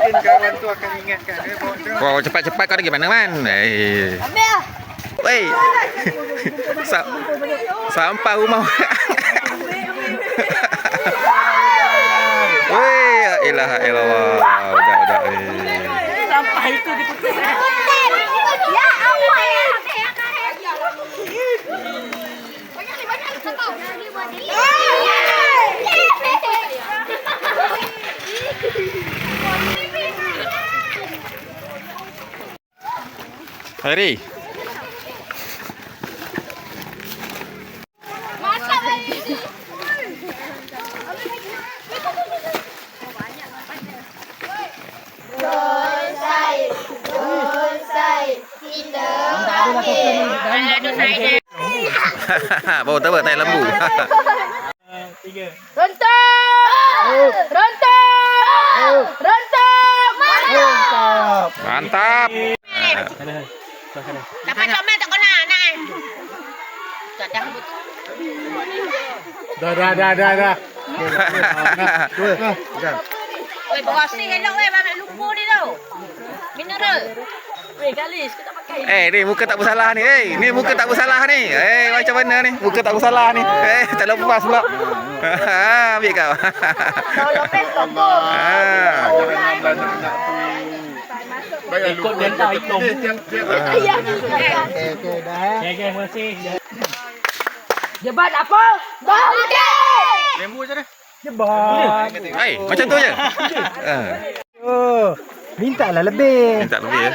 mungkin kawan tu akan ingatkan. Wow, cepat-cepat kau ni gimana man? Wei. Sampah rumah. Wei, ilah ilah. Udah. Sampah itu diputih. Ya apa ya? Hari. Bawa tahu tai lembu. Rontong. Mantap. Dapat comel tak kena nak. Dah. Wei, berasi elok wei, mana lupa ni tau. Mineral. Weh, galis kita pakai. Ni muka tak bersalah ni. Ni muka tak bersalah ni. Macam mana ni? Muka tak bersalah ni. Tak lepas pula. Ambil kau. Kalau lepas toko. Ikut delta hitam. Ayah. Okey dah. Okey, terima kasih. Jebat apa? Bangke. Lembu je dah. Jebat. Macam tu je. Oh, mintalah lebih. Minta lebih ya.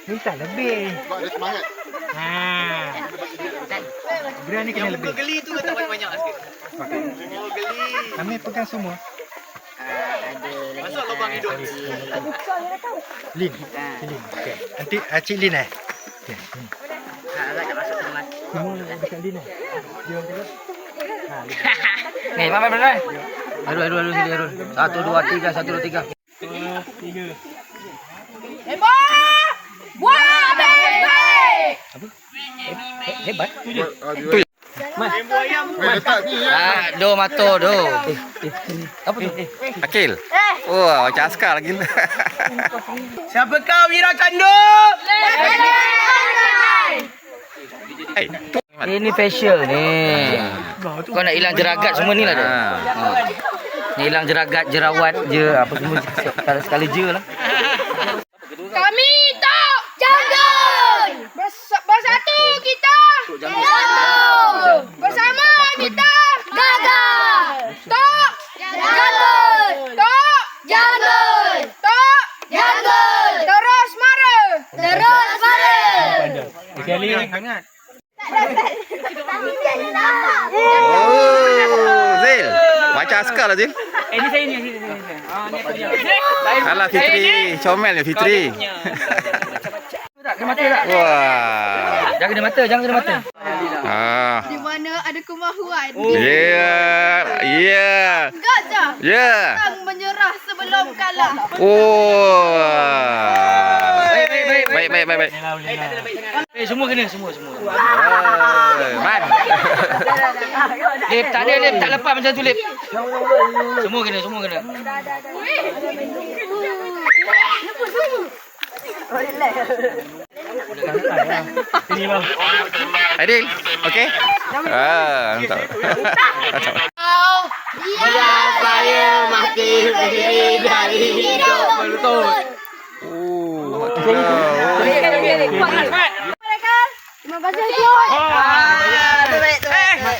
Minta lebih. Buat dia semangat. Berani kena lebih. Geli tu letak banyak-banyak sikit. Kami pegang semua. Masuk lubang hidung. Lin. Lin. Okey. Nanti Cik Lin Okey. Semua dekat Lin Dia tengok. Ni, mana benar? Aduh, sini Arul. 1 2 3, 1 2 3. 3. Buat Hebat. Lembu ayam. Letak ni ya. Do mato do. Apa tu? Akil. Wah, macam askar lagi. Siapa kau Wira Candu? Ini facial ni. Kau nak hilang jeragat semua ni lah dia. Ni hilang jeragat, jerawat je apa semua sekali je lah. Kami tak jagun. Bersatu kita jagun. Bersama kita gagal. Tak jagun. Tak jagun. Tak jagun. Terus mara. Terus mara. Sekali. Oh, Zil. Macam askar lah Zil. Ni saya ni. Ni apa dia? Alah Fitri, comel ya Fitri. Kena mata tak? Wah. Jangan kena mata, jangan kena mata. Di mana ada kemahuan. Ya. Gajah Ya. yang menyerah sebelum kalah. Oh. Baik. Semua kena, semua. Man. Lip, tak ada lip, tak lepas macam tu lip. Semua kena. Sini bang. Adil, okey? Mantap. Biar saya mati berdiri dari hidup menuntut. Terima kasih Tuan.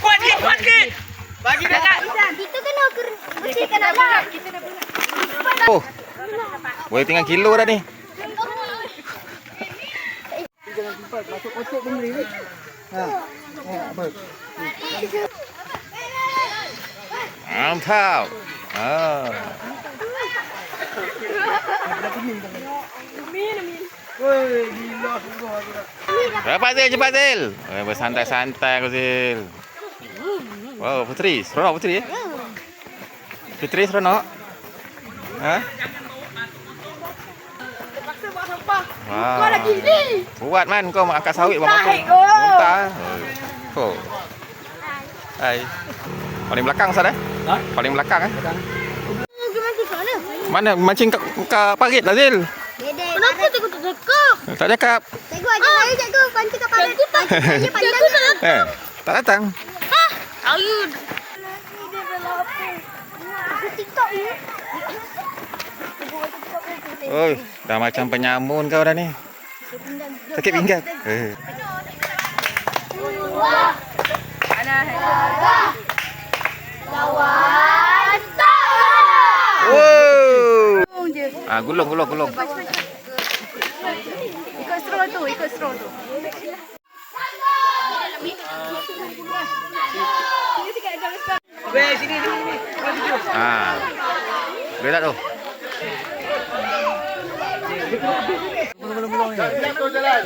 Kuat sikit. Bagi dia. Kita kena bersihkan alat. Oh. Boleh tinggal kilo dah ni. Masuk kotak pun ni. Apa? Mantap. Woi, gila semua aku dah. Cepat Zil. Bersantai-santai aku Zil. Wow, Putri. Seronok Putri ya? Putri seronok? Terpaksa buat sampah. Wow. Kau dah gini. Buat man kau angkat sawit bang apa? Baik kau. Muntah. Oh. Hai. Paling belakang Ustaz eh? Ha? Paling belakang eh? Mana mancing kat parit lah Zil. Kenapa cikgu tak cakap? Tak cakap. Cikgu ajar saya cikgu. Pancing kat parit. Saya pandang. Tak datang. Ayun. Aku TikTok ni. Oi, dah macam penyamun kau dah ni. Sakit pinggang. Lawan Wow. Gulung. Ikut straw tu. Boleh tak tu? Kau jalan.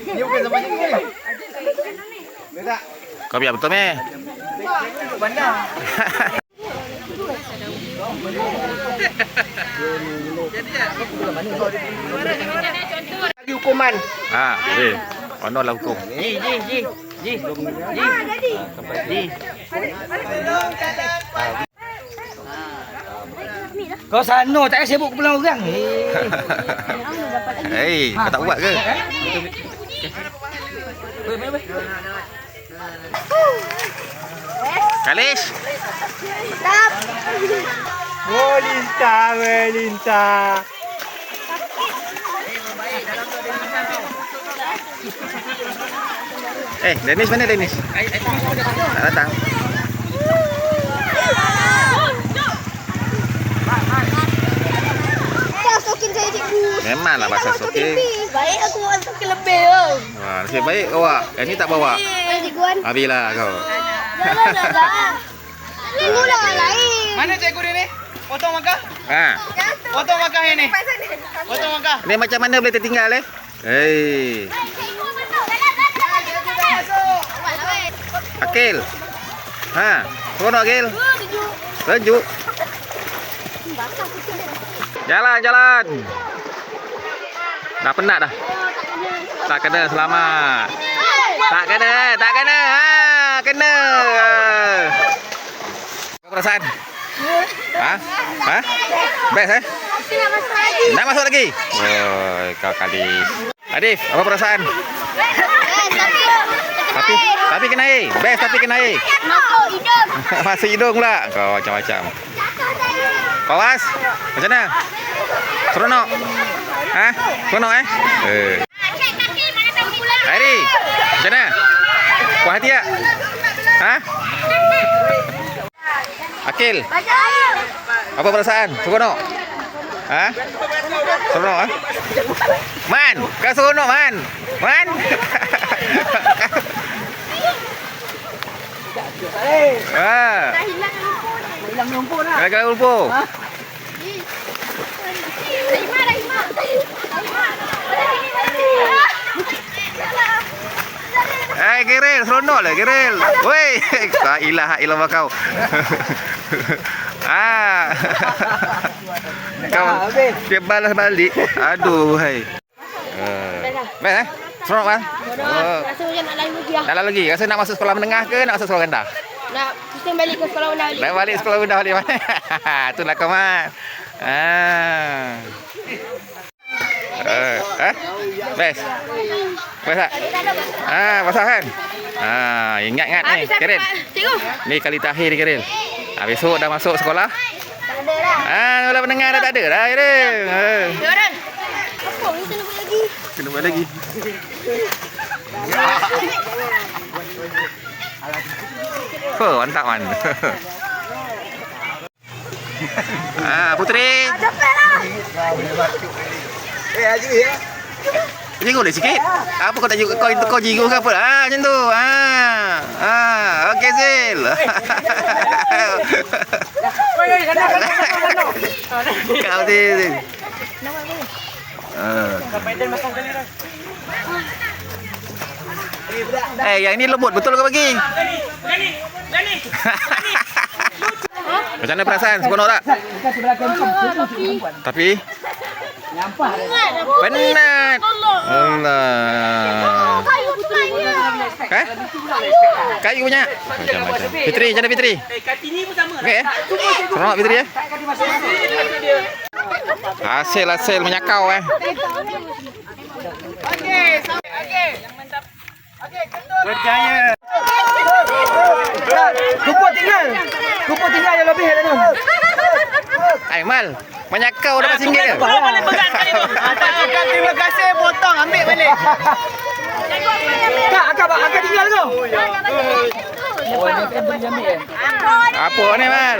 Ni bukan zaman ni. Boleh tak? Kau biar betul meh. Bandar. Lagi hukuman. Boleh. Ono lah hukum. Kau sana tak payah sibuk pulang orang. Kau tak buat ke? Kalis. Lintah. Dennis mana Dennis? Tak datang. sokin saya cikgu. Memanglah pasal sokin. Baik aku orang sokin lebih. Wah, nasib baik awak. Yang ni tak bawa. Cikgu Wan. Habislah kau. Dah. Cikgu dah lain. Mana cikgu dia ni? Potong mangkah? Potong mangkah yang ni. Potong mangkah. Ni macam mana boleh tertinggal Akil. Seronok Akil. Sejuk. Jalan. Dah penat dah. Tak kena selamat. Tak kena. Kena. Apa perasaan? Best Nak masuk lagi? Oh, kau Kalis. Adif, apa perasaan? Tapi kena air. Best tapi kena air. Masuk hidung. Masuk hidung pula. Kau macam-macam. Pawas, macam mana? Seronok? Seronok Airi, macam mana? Puas hati tak? Akil, apa perasaan? Seronok? Seronok Man, kau seronok Man? Hilang lumpur dah. Hilang lumpur. Geril, seronok lah Geril. Woi, la ilaha illallah kau. Kau dia balas balik. Aduh, hai. Baik Seronok kan? Rasa macam nak lain lagi lah. Nak lagi. Rasa nak masuk sekolah menengah ke nak masuk sekolah rendah? Nak pusing balik ke sekolah rendah balik. Nak balik sekolah rendah balik mana? Itulah kau Man. Best. Best tak? Basah kan? Ingat ni, Keril. Cikgu. Ni kali terakhir ni, Keril. Besok dah masuk sekolah? Tak ada dah. Sekolah menengah dah tak ada dah, Keril. Orang. Apa ni kena buat lagi? Kena buat lagi. Mantap Man. Putri. Cepet lah. Haji ya. Jigu dia sikit. Apa kau tak jigu? Kau jigu ke apa? Macam tu. Okey Zil. Kau Zil. Yang ni lembut betul kau bagi. Macam mana perasaan? Seronok tak? Tapi Penat. Allah. Kayu tu banyak. Eh? Kayu banyak. Macam-macam. Fitri, macam mana Fitri? Okey eh? Seronok Fitri eh? Hasil menyakau eh. Berjaya. Kupon tinggal yang lebih tu. Aimal, menyakau dapat singgit ke? Tak cakap terima kasih, potong, ambil balik. Kak, akak tinggal tu. Apa ni Mal?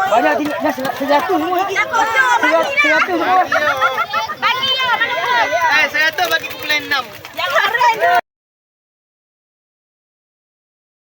Banyak tinggal dah 100 semua. 100 semua. Bagi ya, mana? 100 bagi kumpulan 6. Yang keren tu.